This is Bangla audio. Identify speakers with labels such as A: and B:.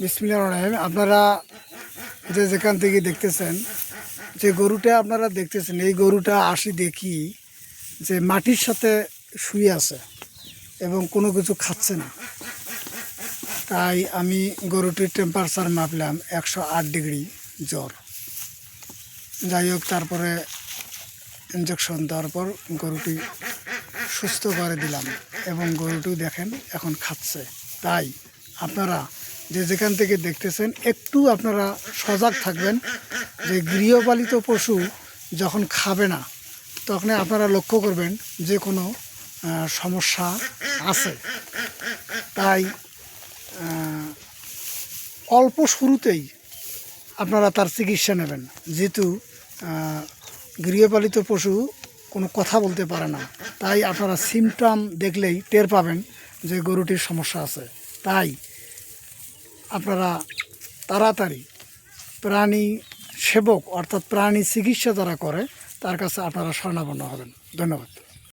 A: বিসমিল্লাহির রহমানির রহিম। আপনারা যেখান থেকে দেখতেছেন, যে গরুটা আপনারা দেখতেছেন, এই গরুটা দেখি যে মাটির সাথে শুয়ে আছে এবং কোনো কিছু খাচ্ছে না। তাই আমি গরুটির টেম্পারেচার মাপলাম 108 ডিগ্রি জ্বর। যাই হোক, তারপরে ইঞ্জেকশন দেওয়ার পর গরুটি সুস্থ করে দিলাম এবং গরুটি দেখেন এখন খাচ্ছে। তাই আপনারা যেখান থেকে দেখতেছেন, একটু আপনারা সজাগ থাকবেন যে গৃহপালিত পশু যখন খাবে না, তখন আপনারা লক্ষ্য করবেন যে কোনো সমস্যা আছে। তাই অল্প শুরুতেই আপনারা তার চিকিৎসা নেবেন, যেহেতু গৃহপালিত পশু কোনো কথা বলতে পারে না। তাই আপনারা সিমটম দেখলেই টের পাবেন যে গরুটির সমস্যা আছে। তাই আপনারা তাড়াতাড়ি প্রাণী সেবক অর্থাৎ প্রাণী চিকিৎসা যারা করে তার কাছে আপনারা শরণাপন্ন হবেন। ধন্যবাদ।